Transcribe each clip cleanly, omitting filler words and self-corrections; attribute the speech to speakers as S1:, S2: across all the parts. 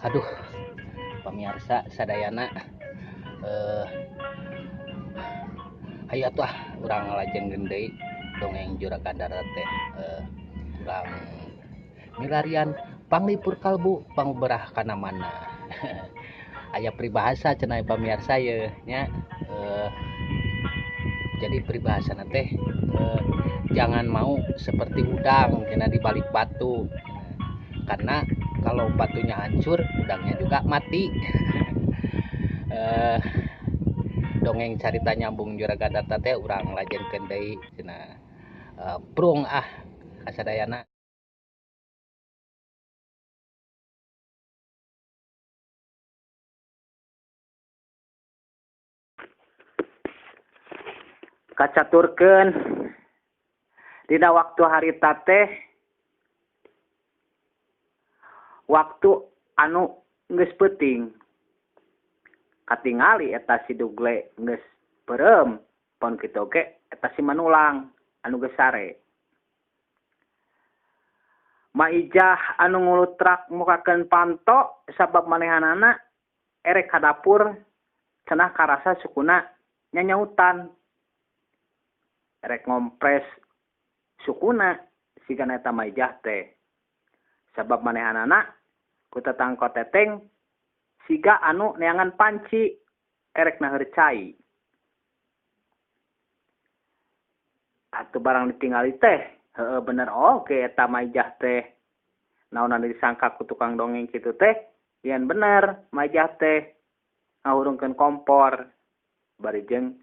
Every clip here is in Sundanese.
S1: Aduh, pamirsa sadayana eh aya tuh urang lajeng gendai dongeng juragan darat teh urang milarian panglipur kalbu pangberah kana mana. Aya peribahasa cenah pamirsa ye nya jadi peribahasa teh jangan mau seperti udang kena di balik batu. Karena kalau batunya hancur, udangnya juga mati. eh Dongeng carita nyambung juragan data teh urang lajengkeun deui cenah prung kasadayana.
S2: Kacaturkeun dina waktu harita teh waktu anu geus peuting katingali eta si dugle geus beureum pon kitu oge eta si manulang anu geus sare maijah anu ngulutrak mukakeun panto sabab manehanana erek ka dapur cenah karasa sukuna nyanyautan erek ngompres sukuna siga eta maijah teh sabab manehanana ku tetangko teteng siga anu neangan panci erek naheur cai atuh barang ditingali teh heueuh bener oge eta maijah teh naonan disangka ku tukang dongeng kitu teh yen bener maijah teh ngahurungkeun kompor bari jeung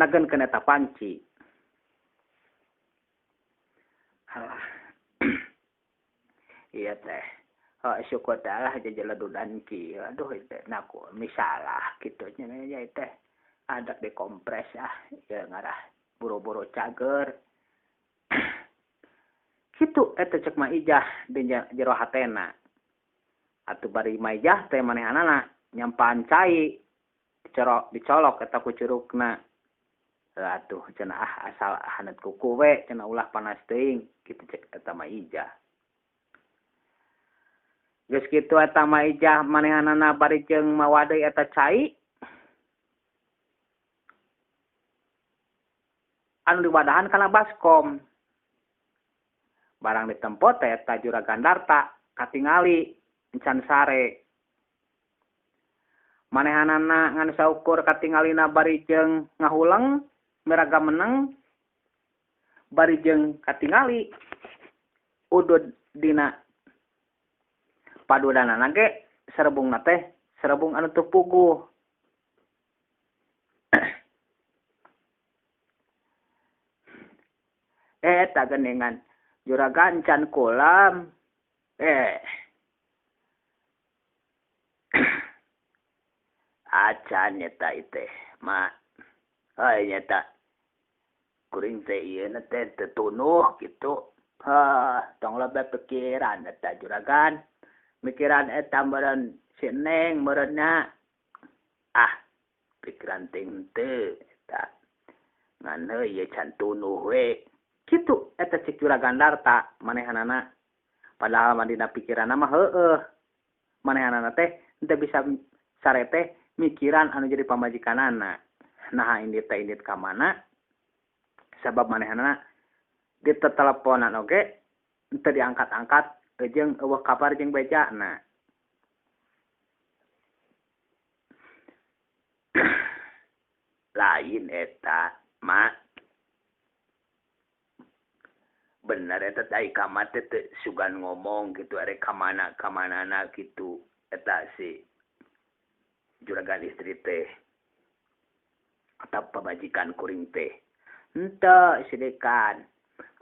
S2: nageunkeun eta panci halah iya teh syukur teh lah jajaladudan ki aduh itu naku misalah kitu nya teh ada dikompres ya ngarah buru-buru cager kitu eta cek maijah di jero hatena atuh bari maijah teh manehanana nyampaan cai dicolok eta ku curugna atuh cenah asal hanet kuku we cenah ulah panas teuing kitu cek eta maijah geus kitu eta maijah manehanana bari jeung mawa deui eta cai anu diwadahan kana baskom barang ditempo teh eta juragan darta katingali encan sare manehanana ngan saukur katingalina bari jeung ngahuleng meraga meneng bari jeung katingali udud dina padudanana ge serebungna teh serebung anu teu puguh eta geuningan juragan can kulam acan nyata iteh ma nyata kuring teh ieu na teh teu tunuh kitu tong loba pikiran eta juragan mikiran eta meureun si Neng meureunna pikiran ting teu eta ngan ieu can tunuh we kitu eta cek juragan darta manehanana padahal mah dina pikiranna mah heueuh manehanana teh henteu bisa sare teh mikiran anu jadi pamajikanana nah indit teh indit ka mana sabab manehanana diteteleponan oge henteu diangkat-angkat jeung eueuh kabar jeung bejana lain eta mak bener eta teh ka mah teh sugan ngomong gitu arek ka manana gitu eta si juragan istri teh atau pamajikan kuring teh henteu sidekan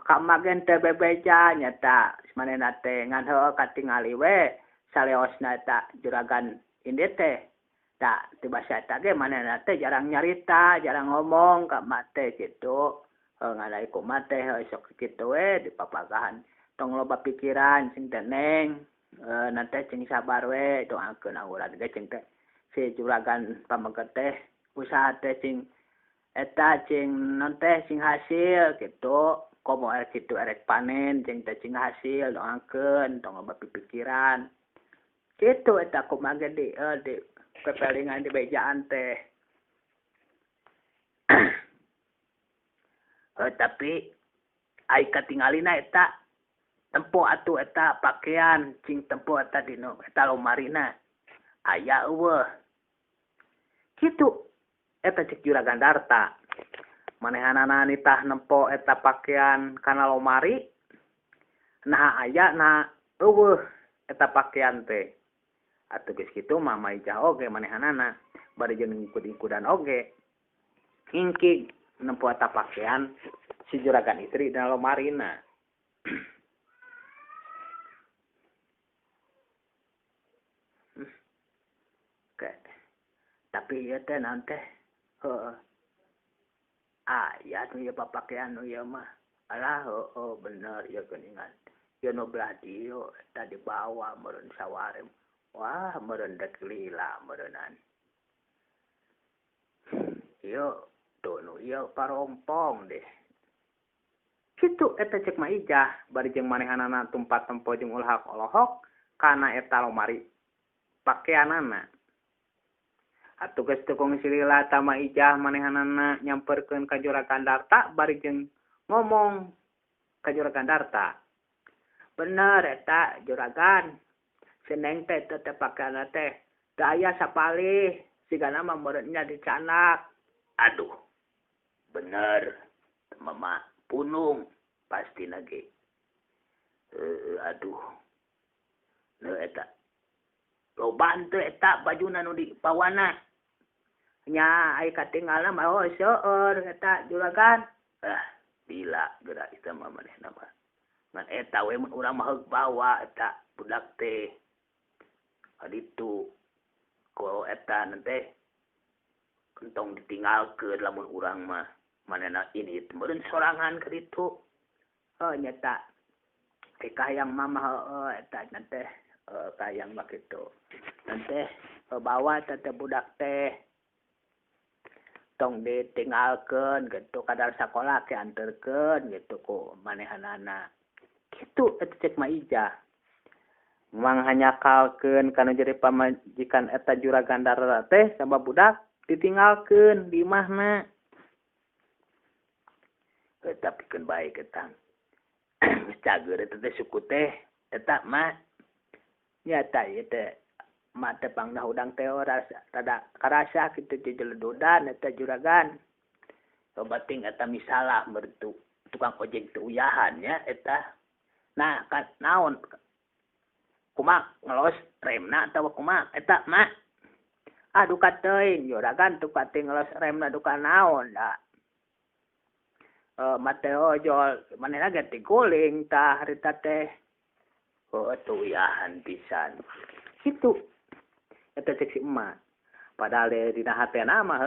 S2: ka magen teh bebeja nyata manehna teh ngan heueuh katingali we saleosna eta juragan indit teh da tibasa eta ge manehna teh jarang nyarita jarang ngomong ka mak teh kitu ngadai ku mak teh sok kitu we dipapagahan tong loba pikiran sing teh Neng nanti cing sabar we doakeun urang ge cing teh si juragan pameget teh usaha teh cing eta cing non teh cing hasil gitu komo erek kitu erek panen cing teh cing hasil doakeun tong loba pikiran Gitu eta kumaha di pepelingan di bejaan teh. Tapi ai katingalina eta tempo atuh eta pakaian cing tempo eta dino eta lomarina aya eueuh. Kitu eta cek Juragan Darta. Manehanana nitah nempo eta pakaian kana lomari. Nah aya nah eueuh eta pakaian teh. Atuh geus kitu mah maijah oge manehanana bari jeung ngikut-ikutan oge. Hingkig nempo eta pakaian si Juragan istri dina lomarina. Oke. Tapi ieu teh naon teh? Heueuh. Aya nu ieu papakaian nu ieu mah. Alah heueuh bener ieu geuningan. Ieu nu belah dieu eta dibawa meureun saware. Wah meureun dek lila meureunan. Ieu tuh nu ieu parompong deh. Kitu eta cek maijah bari jeung manehanana tumpat tempo jeung ulah olohok kana eta lomari pakaianana. Atuh geus teu kong silila ta maijah manehanana nyamperkeun ka Juragan Darta bari jeung ngomong ka Juragan Darta. Bener eta Juragan. Seneng teh teh pakaianna teh da aya sapalih sigana mah meureunnya dicanak. Aduh. Bener. Mama punung pasti lagi. Aduh. Nah eta. Lobaan teh eta bajuna nu dipawana. Nya ai katinggalna mah oh seueur eta Juragan. Bila geura eta mah manehna mah. Ngan eta we mun urang mah heug bawa eta budak teh. Aditu ko eta nanti kentong ditinggalkeun lamun urang mah manehna ini meureun sorangan ka ditu. Nyata kahayang mama eta nanti kahayang mah kitu. Nanti bawa teh budak teh tong ditinggalkeun gitu kadar sakola ke anterkeun gitu ku manehanana. Kitu eta cek maijah. Mang hanyakalkeun kana jadi pamajikan eta Juragan Darta teh sabab budak ditinggalkeun di imahna. Eta pikeun bae eta. Geus cager eta teh suku teh eta mah nyata ieu teh mah teh pangdah udang teh rada karasa kitu di jeledodan eta Juragan. Coba ting eta misalah mertu tukang ojek teu uyahan nya eta. Nah kan naon kumaha ngelos remna atawa kumaha eta mah duka teuing Juragan teu pati ngelos remna duka naon da Mateo jol manehna ge teh guling tah harita teh teu uyahan pisan kitu eta cek si emak padahal dina hatena mah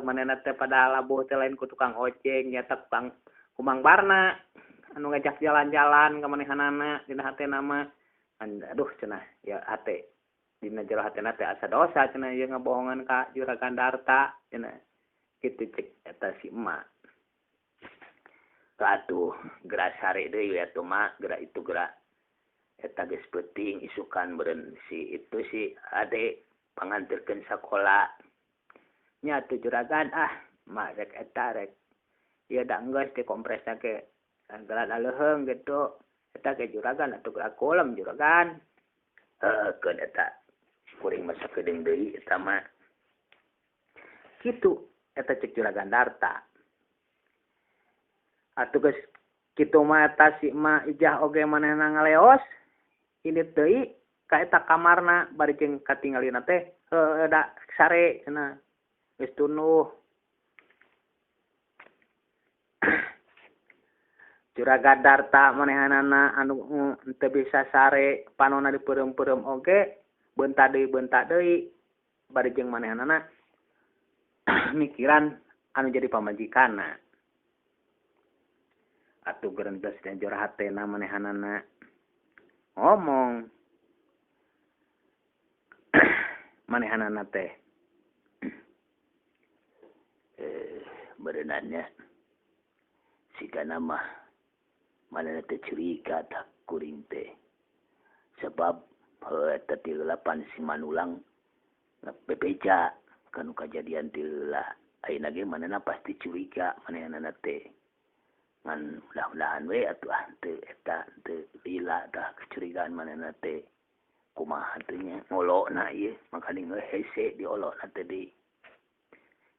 S2: manehna teh padahal labuh teh lain ku tukang ojek nya teh tukang kumang barna anu ngajak jalan-jalan ka manehanana dina hatena mah. Aduh cenah ya hate dina jero hatena teh asa dosa cenah ieu ngabohongan ka Juragan Darta cenah kitu cek eta si emak. Atuh geura sare deui atuh mah geura itu geura eta geus peuting isukan meureun si itu si ade panganterkeun sakola nya atuh Juragan mah rek eta rek ieu da enggeus teh kompresna ke geura leheung gitu. Eta ke Juragan atuh geura kolem Juragan. Keun eta kuring masa keuding deui eta mah. Kitu eta cek Juragan Darta. Atuh geus kitu mah eta si emak ijah oge manehna ngaleos. Ini deui ka eta kamarna bari jeung katinggalina teh da sare cenah. Geus tunuh. Juragan Darta manehanana anu teu bisa sare panonna dipeureum-peureum oge beunta deui bari jeung manehanana mikiran anu jadi pamajikanna. Atuh gerendes dan jor hatena manehanana ngomong manehanana teh berenannya sigana mah manehna teh curiga tak kuring teh sebab eta ti heula pan si Manulang bebeja kanu kajadian ti heula ayeuna ge manehna pasti curiga manehna teh ngan mudah-mudahan we atuh teu eta teu lila tah kecurigaan manehna teh kumaha teh nya ngolona ieu makani hese diolona teh deui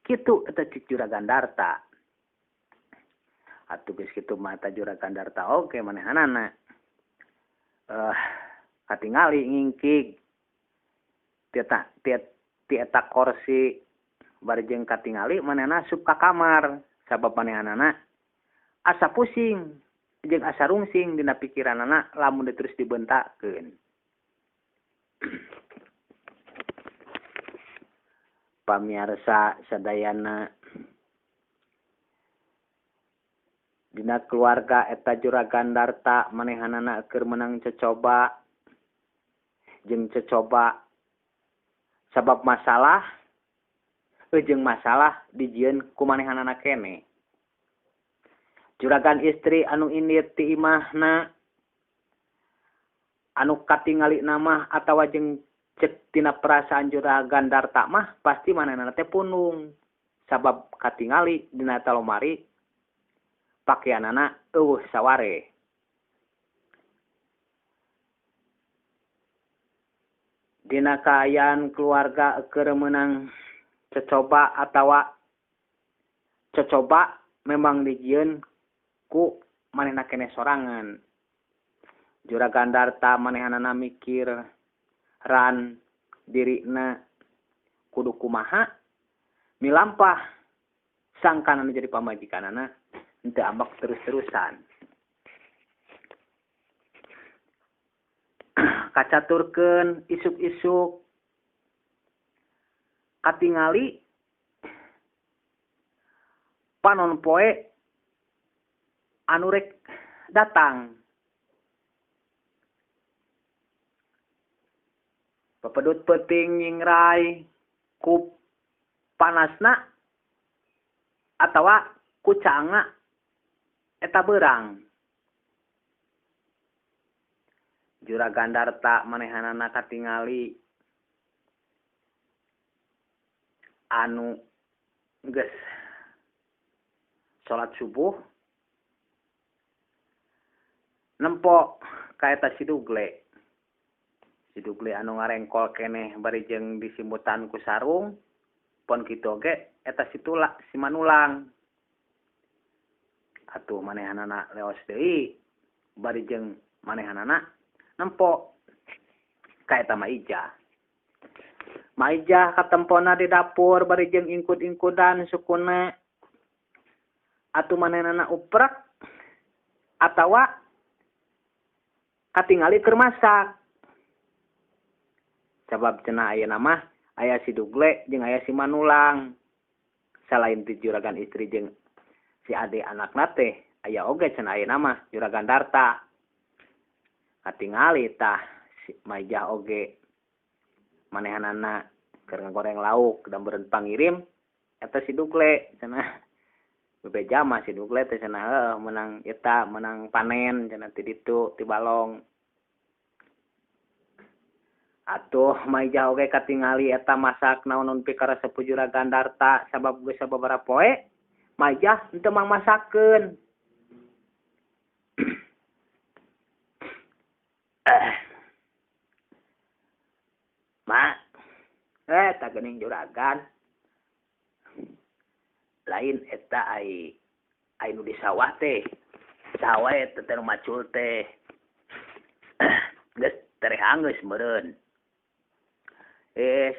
S2: kitu eta cik Juragan Darta atuh geus kitu mah eta Juragan Darta oge manehanana katingali ngingkig ti eta kursi bari jeung katingali manehna asup ka kamar sabab manehanana asa pusing jeung asa rungsing dina pikiranana lamun terus dibeuntakeun pamirsa sadayana dina keluarga eta Juragan Darta manehanana keur meunang cocoba jeung cocoba sabab masalah jeung masalah dijieun ku manehanana kene Juragan istri anu indit ti imahna anu katingali nama atawa jeung cek tina perasaan Juragan Darta mah pasti manehna teh punung sabab katingali dina eta lomari pakaianana eueuh saware dina kaayaan keluarga keur meunang cocoba atawa cocoba memang dijieun ku manehna kene sorangan Juragan Darta manehanana mikir ran dirina kudu kumaha milampah sangkanana jadi pamajikanana henteu ambak terus-terusan kacaturkeun isuk-isuk katingali panon poe anu rek datang papedut peuting nyingrai ku panasna atawa ku canga eta beurang Juragan Darta manehanana katingali anu geus salat subuh nempo ka eta sidugle anu ngarengkol keneh bari jeung disimutan ku sarung pon kitu oge eta si Manulang atuh manehanana leos deui bari jeung manehanana nempo ka eta Maijah katempona di dapur bari jeung ingkud-ingkudan sukuna atuh manehna uprek atawa katingali keur masak sabab cenah ayeuna mah aya si Dugle jeung aya si Manulang salain ti Juragan istri jeung si ade anakna teh aya oge cenah ayeuna mah Juragan Darta katingali tah si Maijah oge manehanana keur ngagoreng lauk da meureun pangirim eta si Dugle cenah bebeja mah si Dugle teh cenah menang eta menang panen cenah ti ditu ti balong atuh Maijah oge katingali eta masak naon pikaresep Juragan Darta sabab geus sababaraha poe Maijah henteu mang masakeun Ma eta geuning Juragan lain eta ai nu di sawah teh sawah eta teh macul teh geus terehang geus meureun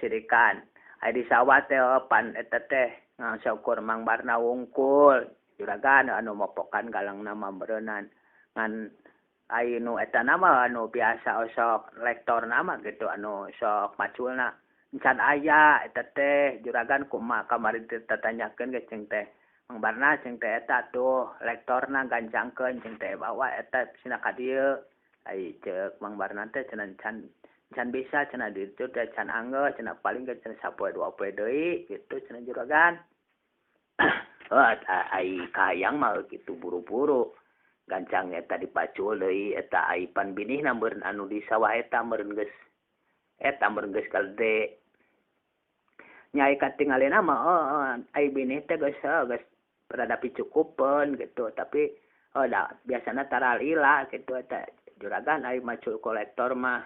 S2: sirikan ai di sawah teh pan eta teh saukur Mang Barna wungkul Juragan anu mopokan galangna mah meureunan ngan ai nu eta nama anu biasa osok lektor nama gitu anu sok maculna encan aya eta teh Juragan kumaha kamari ditanyakeun ge ceng teh Mang Barna ceng teh eta tuh lektorna gancangkeun ceng teh bawa eta sina ka dieu ai ceuk Mang Barna teh cenah can bisa cenah ditu teh can anggeus cenah paling ge cenah sapoe dua poe deui gitu cenah Juragan ai kahayang mah kitu buru-buru gancang eta dipacul deui eta ai pan binihna meureun anu di sawah eta meureun geus eta mergeus kalde nyai katingalina mah ai bini teh geus rada picukupeun gitu tapi da biasana tara lila gitu eta juragan ai macul kolektor mah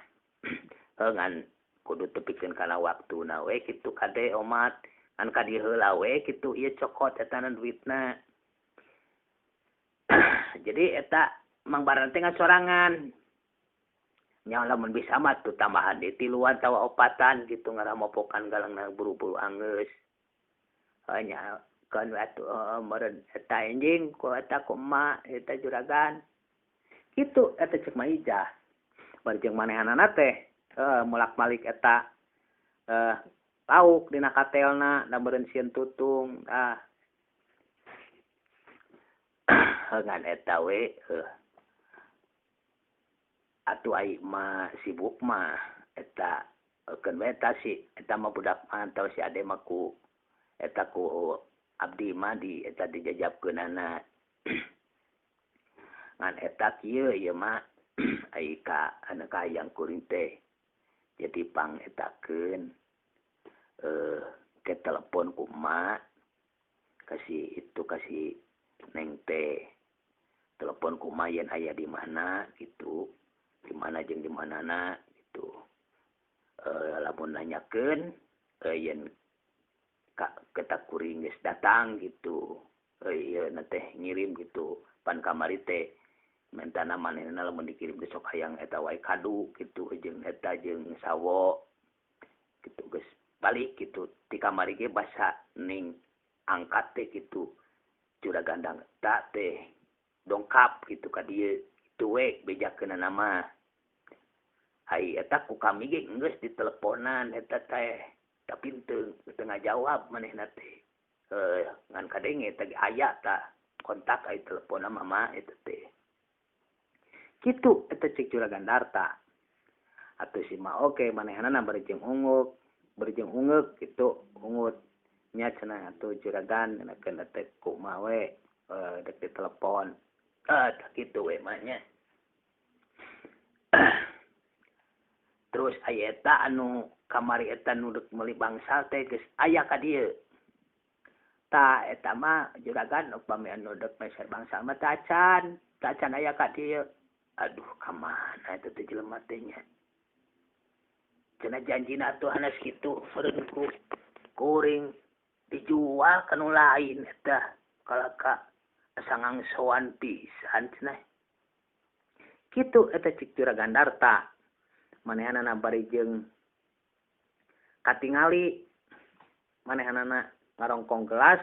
S2: ngan kudu tepikeun kana waktuna we kitu kade omat kan kadi heula we kitu ieu cokot eta duitna jadi eta mang barang teh ngasorangan nya lamun bisa mah tuh tambahan di tiluan tawa opatan gitu ngaramopokan galangna buru-buru anggeus hanya kan atuh meureun eta enjing ku eta ku emak eta juragan kitu eta cek maijah bari jeung manehanana teh mulak-malik eta lauk dina katelna da meureun sieun tutung ngan eta we atuh ai mah sibuk mah eta keun we eta si eta mah budak mantau si ade mah ku eta ku abdi mah di eta dijajabkeunana ngan eta kieu ieu mah ai ka anu kahayang kuring teh jadi pang etakeun ke telepon ku emak kasih neng teh telepon ku emak yen aya di mana gitu di mana jeung di manana gitu lamun nanyakeun yen kita kuring geus datang gitu ieu teh ngirim gitu pan kamari teh mentana manehna lamun dikirim geus sok hayang eta wae kadu gitu jeung eta jeung sawo gitu geus balik gitu di kamari ge basa ning angkat teh gitu juragan eta teh dongkap gitu ka dieu itu we bejakeunana mah hai eta ku kami ge geus diteleponan eta teh tapi teu ngajawab manehna teh ngan kadenge teh aya ta kontak ai telepon mama eta teh kitu eta cek juragan Darta atuh si mah oke manehanana bari jeung unguk gitu ungut nya cenah atuh juragan ngeunakeun teh ku mah we dek ditelepon kitu we mah nya terus aya eta anu kamari eta nu deuk meuli bangsal teh geus aya ka dieu ta eta mah juragan upami anu deuk meser bangsal mah tacan aya ka dieu aduh kamana eta teh jelema teh nya cenah janjina atuh hanes kitu meureun ku kuring dijual ka nu lain eta kalaka asa ngangsoan pisan cenah kitu eta cik juragan Darta manehanana bari jeung katingali manehanana ngarongkong gelas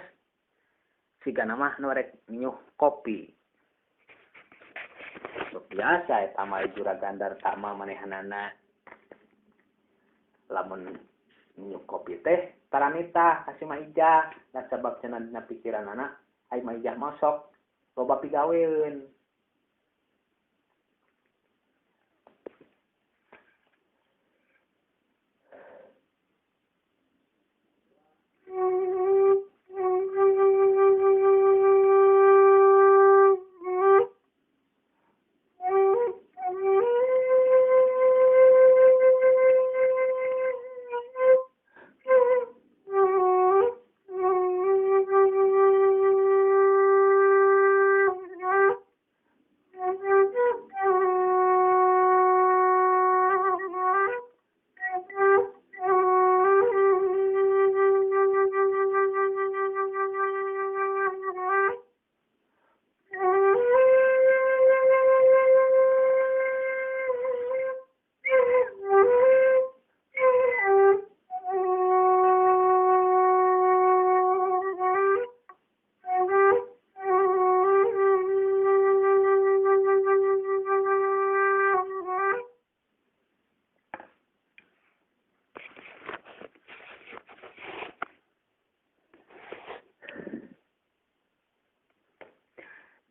S2: sigana mah nu rek nyuh kopi biasa eta mah juragan Darta mah manehanana lamun nyuh kopi teh taranita kasih maijah da sabab cenah dina pikiranana ai maijah masok loba pigaweun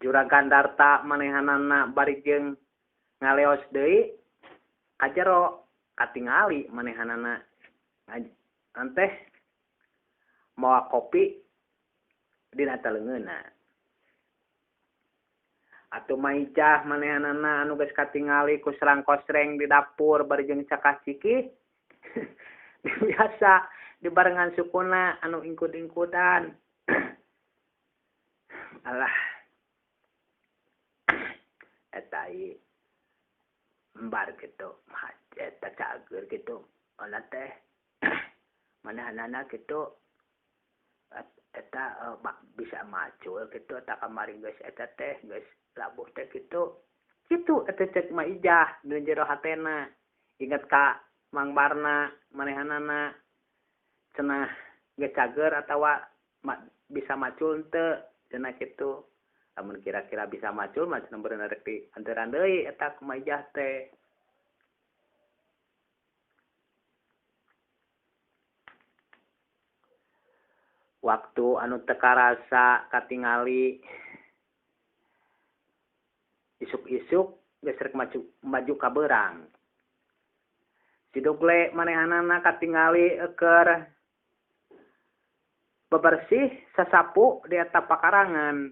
S2: juragan Darta manehanana bari jeung ngaleos deui ka jero katingali manehanana anteh moal kopi dina taleungeunna atuh maijah manehanana anu geus katingali ku serang kosreng di dapur bari jeung cakaciki biasa di barengan sukuna anu ingkud-ingkudan. Alah eta ieu embar gitu eta cager gitu ona teh manehna gitu eta bisa macul gitu eta kamari geus eta teh geus labuh teh gitu eta cek mah ijah nu jero hatena inget ka Mang Barna manehanana cenah geus cager atawa bisa macul teu cenah kitu. Lamun kira-kira bisa macul mah cenah beuneu rek dianteran deui eta kumaha ijah teh. Waktu anu teu karasa katingali isuk-isuk geus rek maju ka beurang. Si Dugle manehanana katingali keur bebersih sasapu di eta pakarangan.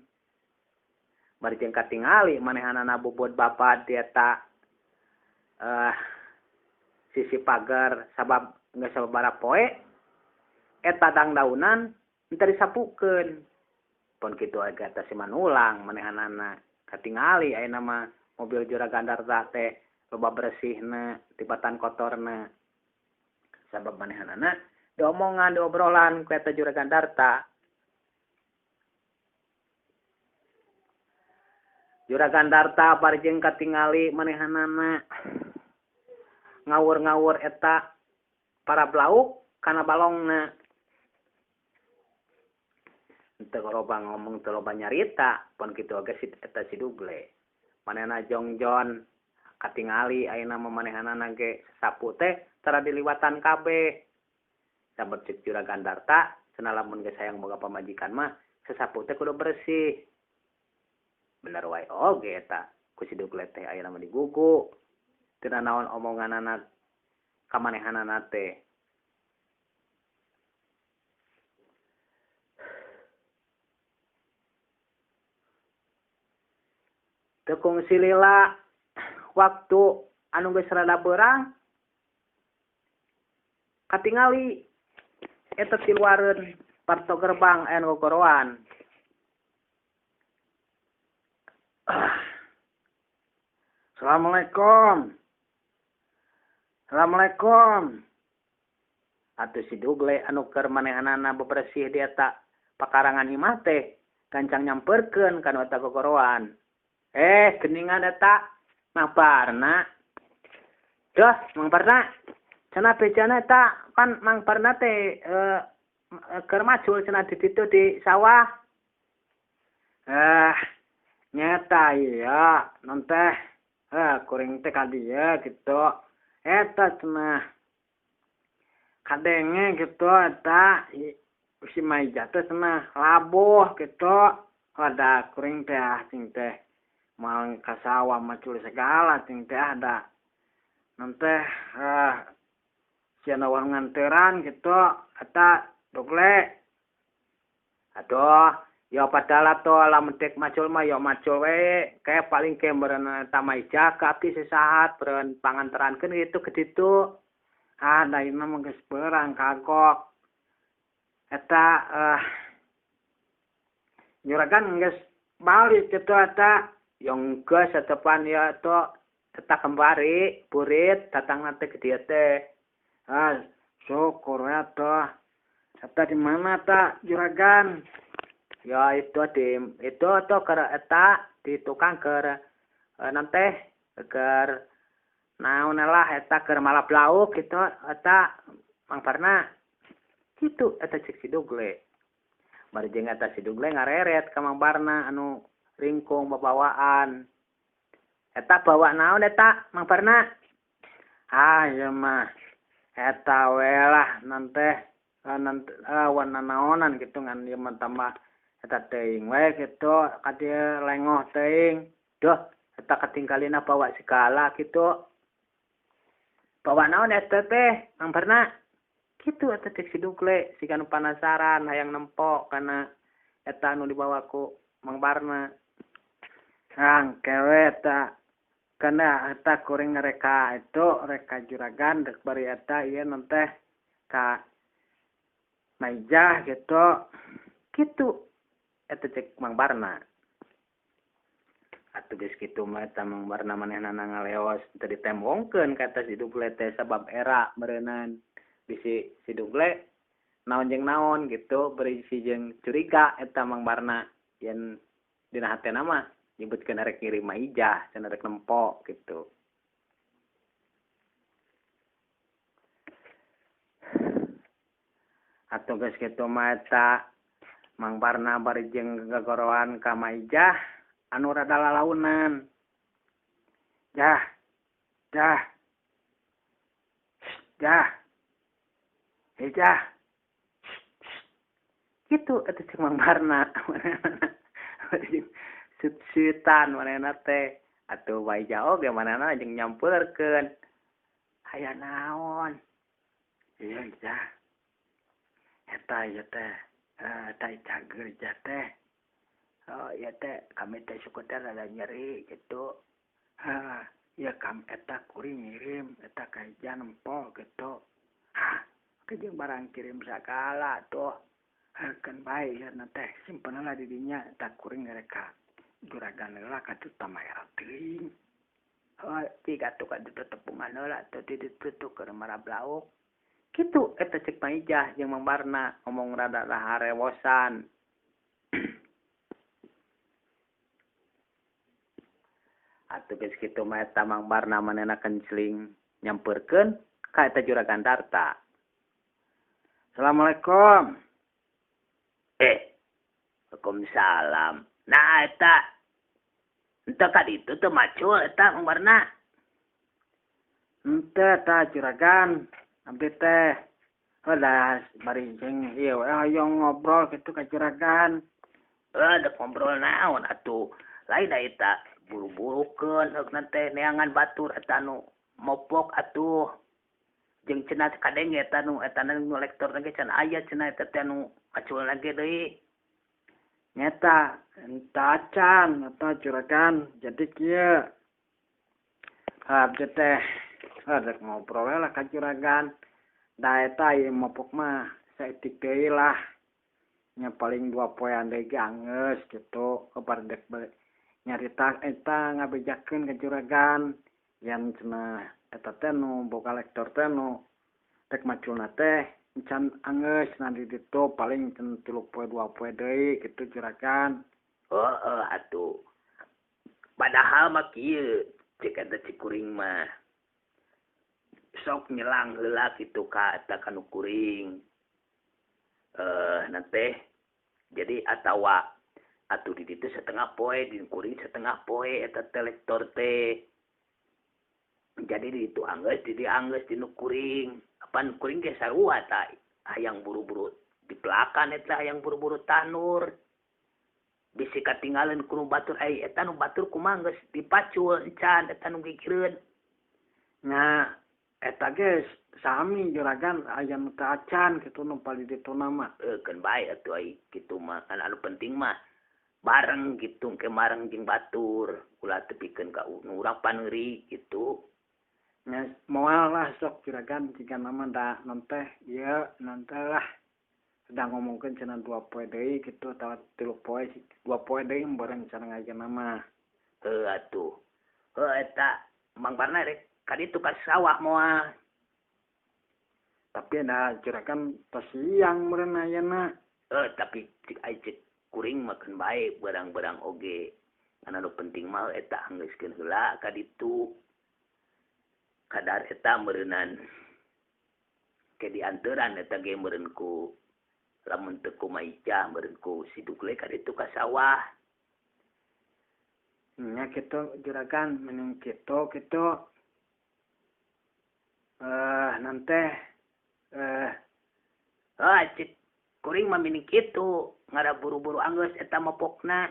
S2: Bari jeung katingali manehanana bobot bapa di eta sisi pagar sabab geus sababaraha poe eta dangdaunan teu disapukeun. Pon kitu aga eta si Manulang manehanana katingali ayeuna mah mobil Juragan Darta teh loba bersihna tibatan kotorna. Sabab manehanana diomongan diobrolan ku eta Juragan Darta. Juragan Darta bari jeung katingali manehanana ngawur-ngawur eta para blauk kana balongna. Teu loba ngomong teu loba nyarita pon kitu oge eta si Dugle. Manehna jongjon katingali ayeuna mah manehanana ge sapu teh tara diliwatan kabeh. Sabab cek Juragan Darta cenah lamun geus hayang boga pamajikan mah sasapu teh kudu bersih. Bener wae oge eta ku si Dugle teh ayeuna mah digugu. Teu naon omonganana ka manehanana teh. Teu kungsi lila waktu anu geus rada beurang katingali eta ti luareun parto gerbang aya nu gogoroan. Assalamualaikum. Assalamualaikum. Atuh si Dugle anu keur manehanana bebersih di eta pakarangan imah teh gancang nyamperkeun kana eta gogoroan. Geningan eta Mang Barna. Duh, Mang Barna. Cenah bejana eta kan Mang Barna teh keur macul cenah di ditu di sawah. Nyata iya, non teh kuring teh ka dieu gitu. Eta cenah kadenge gitu eta si Maija teh cenah labuh gitu. Ada kuring teh cing teh mau ka sawah macul segala cing teh ada. Non teh sia nawar nganteran gitu eta Dugle. Aduh, ya padahal to lamun tek macul mah ya macul we kayak paling ke meureun eta Maija ka abdi sesahat beureun panganterankeun gitu ke ditu. Da ieu mah geus beurang kagok. Eta Juragan geus balik kitu eta. Yang geus satepan ya to eta kembari burit datangna teh ke dieu teh. Syukur ya to. Eta di mana ta Juragan? Ya itu to keur eta di tukang keur nanti keur naon lah eta keur malablauk gitu eta Mang Barna. Kitu eta cek si Dugle. Bari jeung eta si Dugle ngareret ka Mang Barna anu ringkung babawaan. Eta bawa naon eta Mang Barna? Ieu mah eta we lah nanti warna naonan gitu ngan ieu mah tambah eta teuing we gitu ka dieu lengoh teuing. Duh, eta katinggalina bawa segala gitu. Bawa naon eta teh Mang Barna? Kitu eta cek si Dugle siga nu penasaran hayang nempo kana eta anu dibawa ku Mang Barna. Kewe eta
S3: karena eta kuring reka itu reka juragan dek bari eta ieu nanti ka maijah gitu eta cek Mang Barna. Atuh geus kitu mah eta Mang Barna manehna ngaleos teu ditembongkeun kata si Dugle teh sabab era meureunnan bisi si Dugle naon jeung naon gitu berisi jeung curiga eta Mang Barna yen dina hatena mah nyebutkeun arek ngirim maijah cenah arek nempo gitu. Atuh geus kitu mah eta Mang Barna bari jeung gagorowan ka maijah anu rada lalaunan. Jah. Jah. Gitu eta cek Mang Barna. Sut-sutan manehna teh. Atuh maijah oge manehna jeung nyampurkeun. Aya naon? Ieu jah. Eta ieu teh. Eta cager jah teh. Oh iya teh kami teh suku teh rada nyeri gitu. Ya kam eta kuring ngirim eta kajian nempo gitu. Kejeng barang kirim sagala tuh. Kan bae ya teh simpen lah di dinya eta kuring ngereka juragan heula ka Duta Mayar teuing. Tiga tuh ka Duta Tepungan heula teu ditutup ke Marablauk. Kitu eta cek maijah jeung Mang Barna ngomong rada harewosan. Atuh geus kitu mah eta Mang Barna manehna kenceling nyampeurkeun ka eta juragan Darta. Assalamualaikum.
S2: Waalaikumsalam. Nah eta ente ka ditu teu macul eta Mang Barna.
S3: Henteu tah juragan, abdi teh udah bari jeung ieu hayong ngobrol kitu ka juragan.
S2: Dek ngobrol naon atuh. Lain da eta buru-burukeun heukna teh neangan batur eta nu mopok atuh. Jeung cenah kadenge eta nu lektor ge can aya cenah eta teh nu macul lagi deui.
S3: Nyata entah acan atau juragan jadi kieu. Abdi teh rek ngobrol lah ka juragan. Da eta ieu mopok mah saeutik deui lah. Nya paling 2 poean deui ge anggeus kitu kabar dek nyarita eta ngabejakeun ka juragan yang cenah eta teh nu boga lektor teh nu rek maculna teh can anggeus nanti ditu paling 3 poe 2 poe deui kitu juragan.
S2: Atuh. Padahal mah kieu cek eta cikuring mah sok nyelang heula kitu ka eta kanu kuring. Nanti jadi atawa atuh di ditu setengah poe di kuring setengah poe eta teh lektor teh. Jadi di ditu anggeus di anggeus dinu kuring. Apan kuring ge sarua tah hayang buru-buru dipelakan eta hayang buru-buru tanur. Bisi katinggalan ku batur eta nu batur kumaha geus dipacul encan eta nu gigireun.
S3: Nya eta ge sami juragan aya nu teu acan kitu nu pali dituna mah.
S2: Keun bae atuh ai kitu mah anu penting mah bareng gitu ke bareng jeung batur ulah tepikeun ka urang paneuri gitu.
S3: Nya moal lah sok juragan jika nama da nonte ieu nonte lah sedang ngomongkeun cenah 2 poe deui kitu atawa 3 poe 2 poe deui bareng cenah ngajeunna mah.
S2: Atuh. Eta Mang Barna rek ka ditu ka sawah moal.
S3: Tapi da juragan tos siang meureun ayeuna.
S2: Tapi cik ai cek kuring makan bae barang-barang oge. Anu penting mah eta anggeuskeun heula ka ditu. Kadar eta meureunan ke dianteran eta ge meureun ku lamun teu ku maijah meureun ku si Dugle ka ditu ka sawah.
S3: Nya kitu juragan mending kitu nanti
S2: Cik kuring mah mending kitu ngara buru-buru anggeus eta mopokna.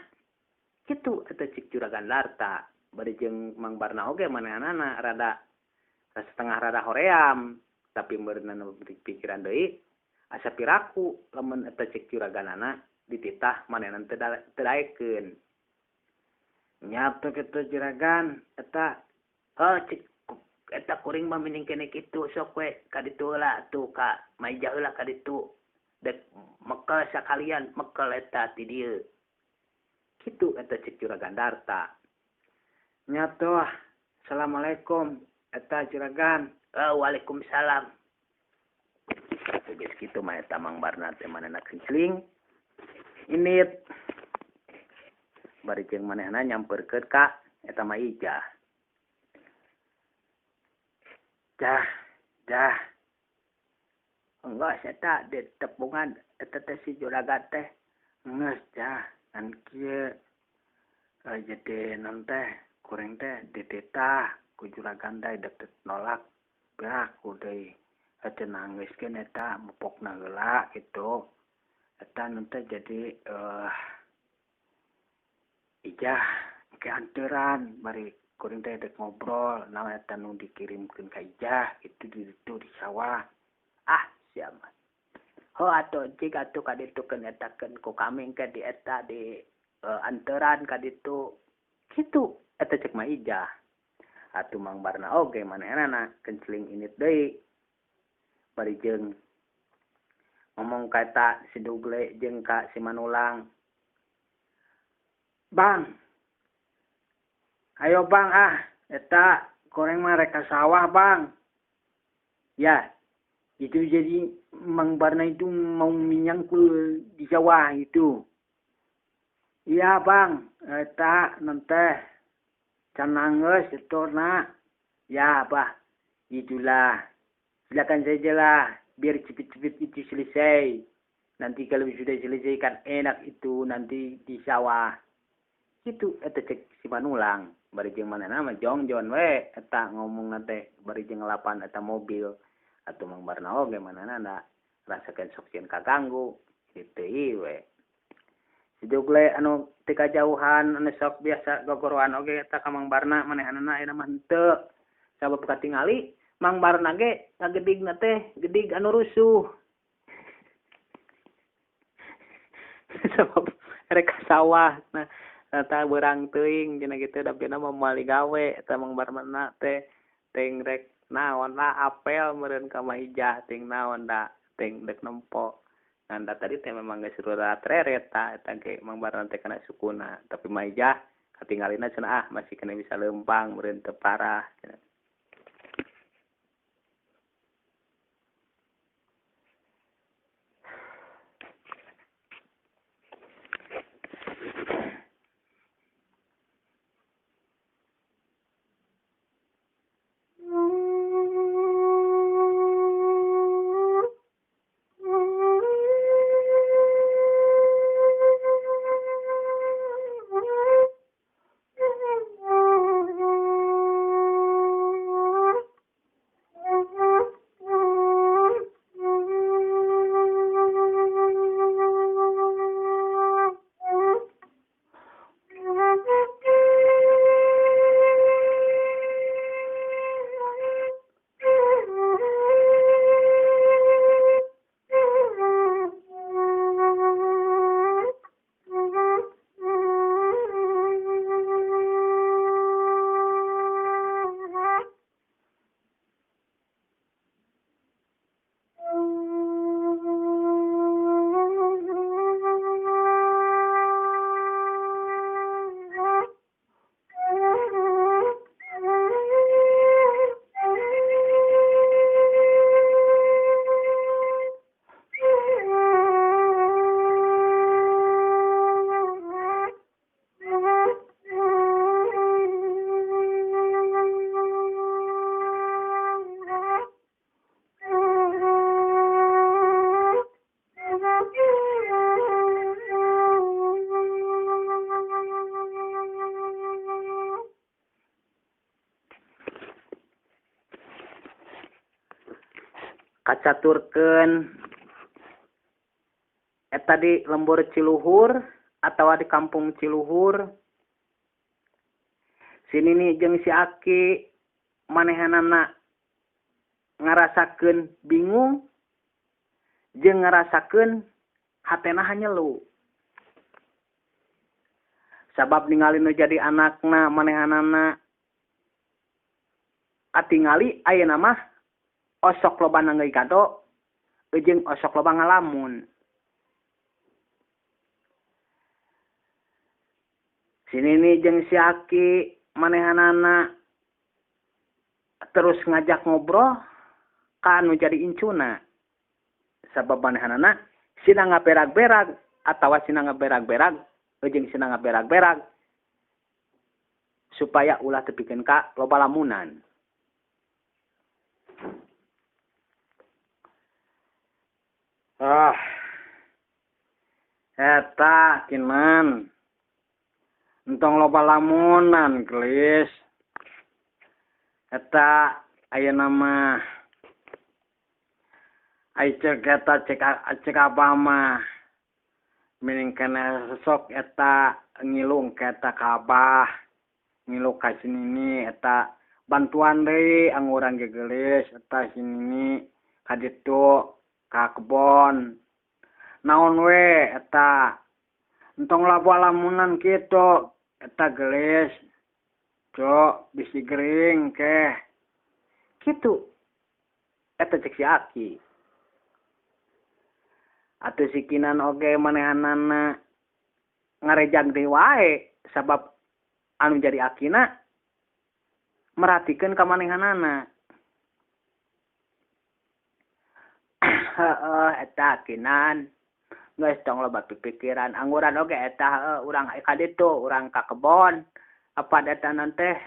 S2: Kitu eta cik juragan Darta bari jeung Mang Barna oge manehna rada setengah rada hoream tapi meureunna pikiran deui asa piraku lamun eta cek juraganana dititah manehna teu daekeun.
S3: Nya teu kitu juragan eta
S2: Oh, cik eta kuring mah mending kene kitu sok we ka ditu heula tuh ka maija heula ka ditu. Dek mekel sakalian mekel eta ti dieu. Kitu eta cik Juragan Darta.
S3: Nya tuh. Assalamualaikum. Eta Juragan.
S2: Waalaikumsalam. Geus kitu mah eta Mang Barna teh manehna kencling. Init bari jeung manehna nyamperkeun ka eta Maija. Dah. Enggak eta di tepungan eta teh si Juragan teh.
S3: Geus dah. An kieu jadi nanti kuring teh dititah ku Juragan teh deket nolak. Berak udah aja nangiskeun eta mupokna heula gitu. Eta nanti jadi ijah ke anteran bari kuring teh dek ngobrol naon eta nu dikirimkeun ka ijah itu di sawah.
S2: Siapa? Ho atuh cik atuh ka ditu keun etakeun ku kami ke di eta di anteran ka ditu. Kitu eta cek Maija. Atuh Mang Barna oge manehna kencling init deui. Bari jeung ngomong ka eta si Dugle jeung ka si Manulang.
S3: Bang. Ayo Bang eta koreng mah rek ka sawah Bang. Ya. Itu jadi Mang Barna itu mau menyangkul di sawah itu. Iya Bang, eta nanti canangges setorna. Ya Bah, itulah. Silakan saja lah, biar cepet-cepet itu selesai. Nanti kalau sudah selesai kan enak itu nanti di sawah. Itu eta cek si Manulang. Bari jeung manehna mah jongjon we eta ngomong teh bari jeung ngelapan eta mobil. Atau Mang Barna oge manehna da rasakeun sok sieun kaganggu kitu we. Si Dugle anu teu kajauhan anu sok biasa gogoroan oge eta ka Mang Barna manehna ayeuna mah henteu. Sabab katingali Mang Barna ge ngagedigna teh gedig anu rusuh. Sabab rek ka sawah nah eta beurang teuing cenah kitu da pina moali gawe eta Mang Barna teh teuing rek naon lah apel meureun ka Maija ting naon da ting dek nempo ngan da tadi teh memang geus surat reret eta ge Mang Barna teh kana sukuna tapi Maija katinggalina cenah masih kena bisa leumpang meureun teu parah cenah. Kacaturkeun eta di lembur Ciluhur atawa di kampung Ciluhur. Sini nih jeung si Aki manehanana ngarasakeun bingung jeung ngarasakeun hatena hanyelu. Sabab ningali nu jadi anakna manehanana katingali ayeuna mah osok loba nanggeui kado jeung osok loba ngalamun. Sinini jeung si Aki manehanana terus ngajak ngobrol ka anu jadi incuna. Sabab manehanana sina ngaberag-berag atawa sina ngaberag-berag jeung sina ngaberag-berag supaya ulah tepikeun ka loba lamunan. Eta kinan entong loba lamunan geus. Eta ayeuna mah ai cek abah mah mending kana sok eta ngilung ka eta ka abah ngilu ka sinini eta bantuan deui angurang ge geulis eta sinini ka ditu ka kebon naon we eta entong loba lamunan kitu eta geulis cok bisi gering keh kitu eta cek si Aki. Atuh si Kinan oge manehanana ngarejag deui wae sabab anu jadi akina merhatikeun ka manehanana. Heeh eta Kinan geus tong loba pipikiran angguran oge eta urang ka ditu urang ka kebon apa eta teh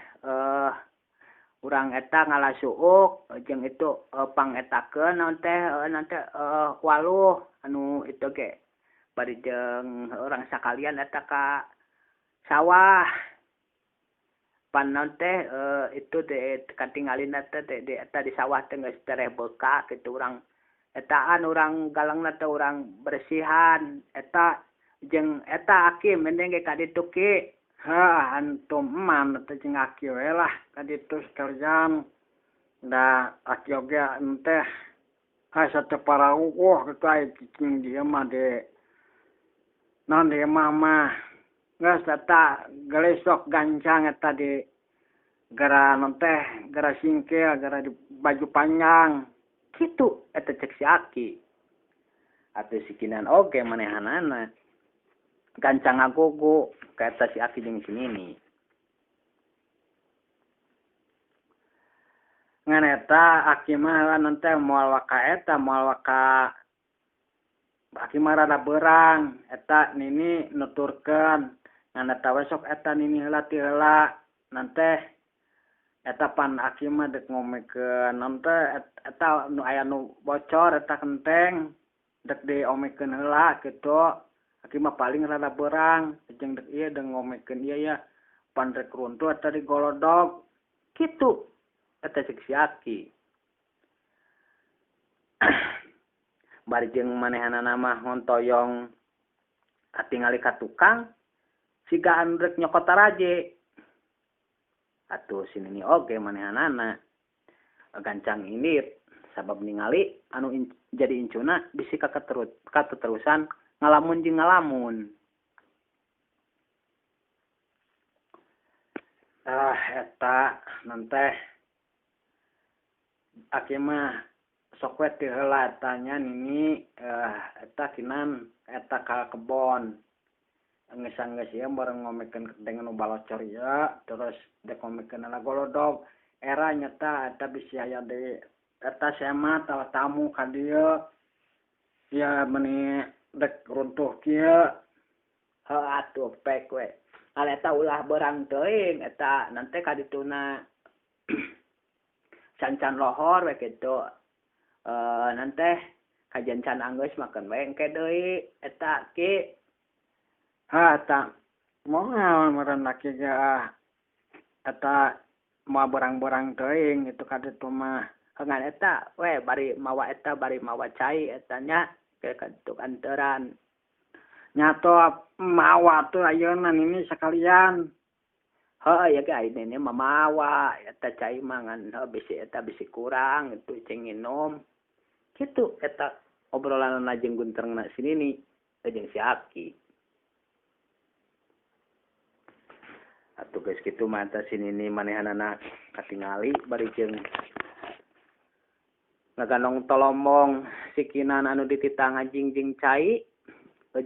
S3: urang eta ngalasuuk jeung itu pangetakeun naon teh waluh anu itu ge bari jeung urang sakalian eta ka sawah pan naon teh itu teh katinggalina teh eta di sawah teh geus tereh beuka kitu urang etaan urang galangna teh urang bersihan eta jeung eta Aki mending ge ka ditu ki. Antum man teh jeung Aki we lah ka ditu sekalian. Da Aki oge teh sateu parauh kitu aya cicing dieu mah de. Naon dieu mah geus eta geus sok gancang eta di gara naon teh gara singkil gara di baju panjang. Kitu eta cek si Aki. Atuh si Kinan oge manehanana gancang agogo ka eta si Aki jeung si Nini. Ngan eta Aki mah naon teh moal waka eta moal waka Aki mah rada beurang eta Nini nuturkeun ngan eta we sok eta Nini heula ti heula nanteh eta pan Aki mah dek ngomekeun naon teh eta nu aya nu bocor eta kenteng dek diomekeun heula kitu. Aki mah paling rada beurang jeung dek ieu dek ngomekeun ieu ya pan rek runtuh eta digolodog kitu eta cek si Aki. Bari jeung manehanana mah hontoyong katingali ka tukang siga anu rek nyokot taraje. Atuh sinini oge manehanana gancang indit sabab ningali anu jadi incuna bisi kateterusan ngalamun jeung ngalamun. Eta naon teh Aki mah sok we ti heula tanya Nini eta Kinan eta ka kebon. Geus ieu bareng ngomekeun dengan nu balocor ieu terus dek ngomekeun ala golodog era nyata eta bisi aya deui eta sema tamu ka dieu ya meni dek runtuh kieu atuh pek we ala eta ulah beurang teuing eta nanti ka dituna cancan lohor we kitu nanti kajancan anggeus makan we engke deui eta Ki. Eta moal meureun laki ge eta moal berang-berang teuing itu ka ditu mah ngan eta we bari mawa cai eta nya ke kitu anteran nyato mawa tuh ayeuna Nini sakalian. Heuh ya ge ayeuna mah mawa eta cai mah ngan bisi kurang itu cing nginum kitu eta obrolanna jeung gunterngna si Nini jeung si Aki. Atuh geus kitu mah eta si Nini manehanana katingali bari jeung ngaganong tolombong sikinan anu dititang ngajingjing cai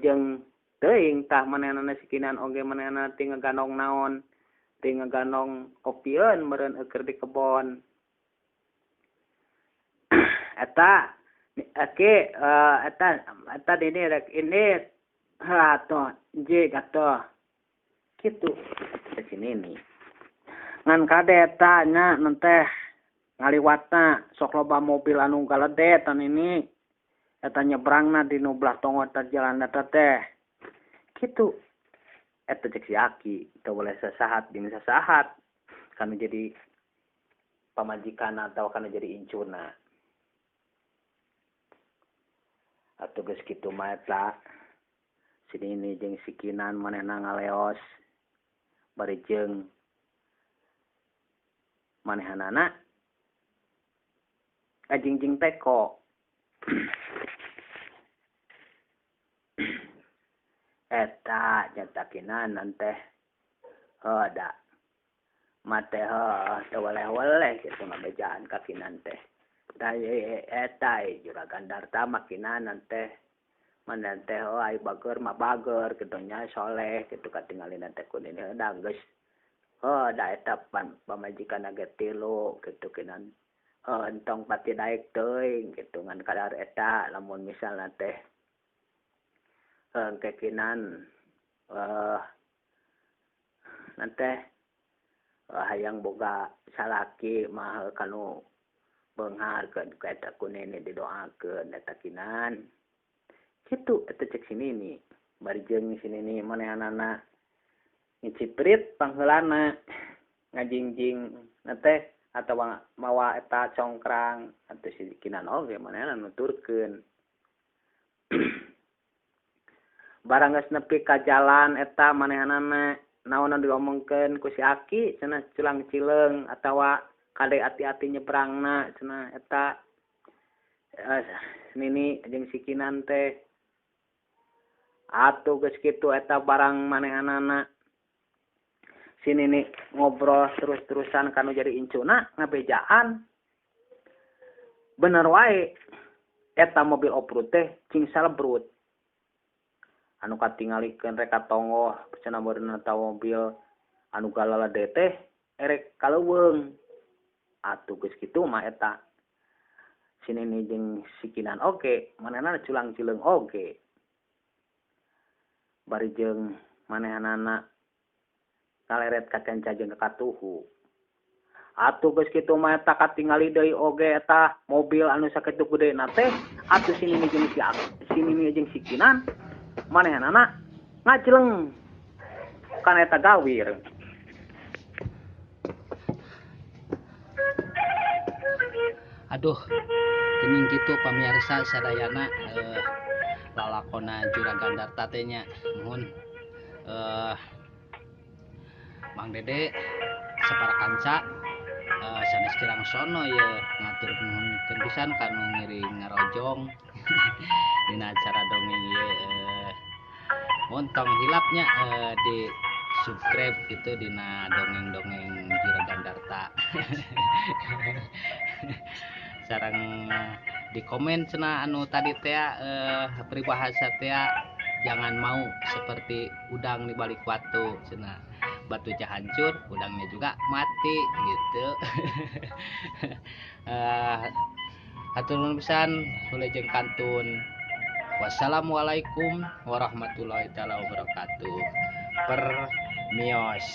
S3: jeung teuing tah manehna sikinan oge manehna ti ngaganong naon ti ngaganong opieun meureun keur di kebon eta eta dini rek ini atuh jig atuh kitu di sini nih ngan kade eta nya teh ngaliwatna sok loba mobil anu galedet tan ini eta nyebrangna di nu belah tonggo eta jalan eta teh kitu eta cek si Aki teu boleh sasahat jeung sasahat kana jadi pamajikan atau kana jadi incuna atuh geus kitu mah eta sini ini jeung sikinan manehna ngaleos bari jeung manehanana ajingjing teko eta jatakinan teh heuda mate teu waleh-waleh kitu ngabejaan kakinan teh da eta juragan Darta makinan teh mana teh ai bager mah bager kitu nya soleh kitu katingalina teh kunin heuda geus da eta pamajikan age 3 kitu kinan entong pati daek teuing kitu ngan kadar eta lamun misalna teh kekinan nanti hayang boga salaki mah kanu beungharkeun ka eta kunene didoakeun eta kinan kitu eta cek sini nih bari jeung sini nih manehanana ngiciprit pangheulana ngajingjing teh atawa mawa eta congkrang atuh sikinan oge manehna nuturkeun barang geus nepi ka jalan eta manehanana naon anu diomongkeun ku si Aki cenah culang cileung atawa kade ati-ati nyebrangna cenah eta nini jeung sikinan teh atuh geus kitu eta barang manehanana sini nih ngobrol terus-terusan kanu jadi incuna ngabejaan bener wae eta mobil off-road teh cing salebrut anu katingalikeun rek katongo cenah meureun eta mobil anu galalede teh erek kaleuweung atuh geus kitu mah eta sini nih jeung sikinan oge manehna culang cileung oge bari jeung manehanana kaleret kacenca jeung katuhu atuh geus kitu mah eta katingali deui oge eta mobil anu sakitu gedena teh atuh sini jeung sikinan manehanana ngajleng kana eta gawir
S1: aduh geuning kitu pamirsa sadayana lalakonna Juragan Darta teh nya nuhun Mang Dede saparakanca sanes kirang sono ye ngatur nuhun pisan kanu ngiring ngarojong dina acara dongeng ye mohon tong hilapnya di subscribe gitu dina dongeng-dongeng Juragan Darta sareng di komen cenah anu tadi teh peribahasa teh jangan mau seperti udang di balik batu cenah batunya hancur udangnya juga mati gitu hatur nuhun pisan wilujeng kantun wassalamualaikum warahmatullahi taala wabarakatuh permios.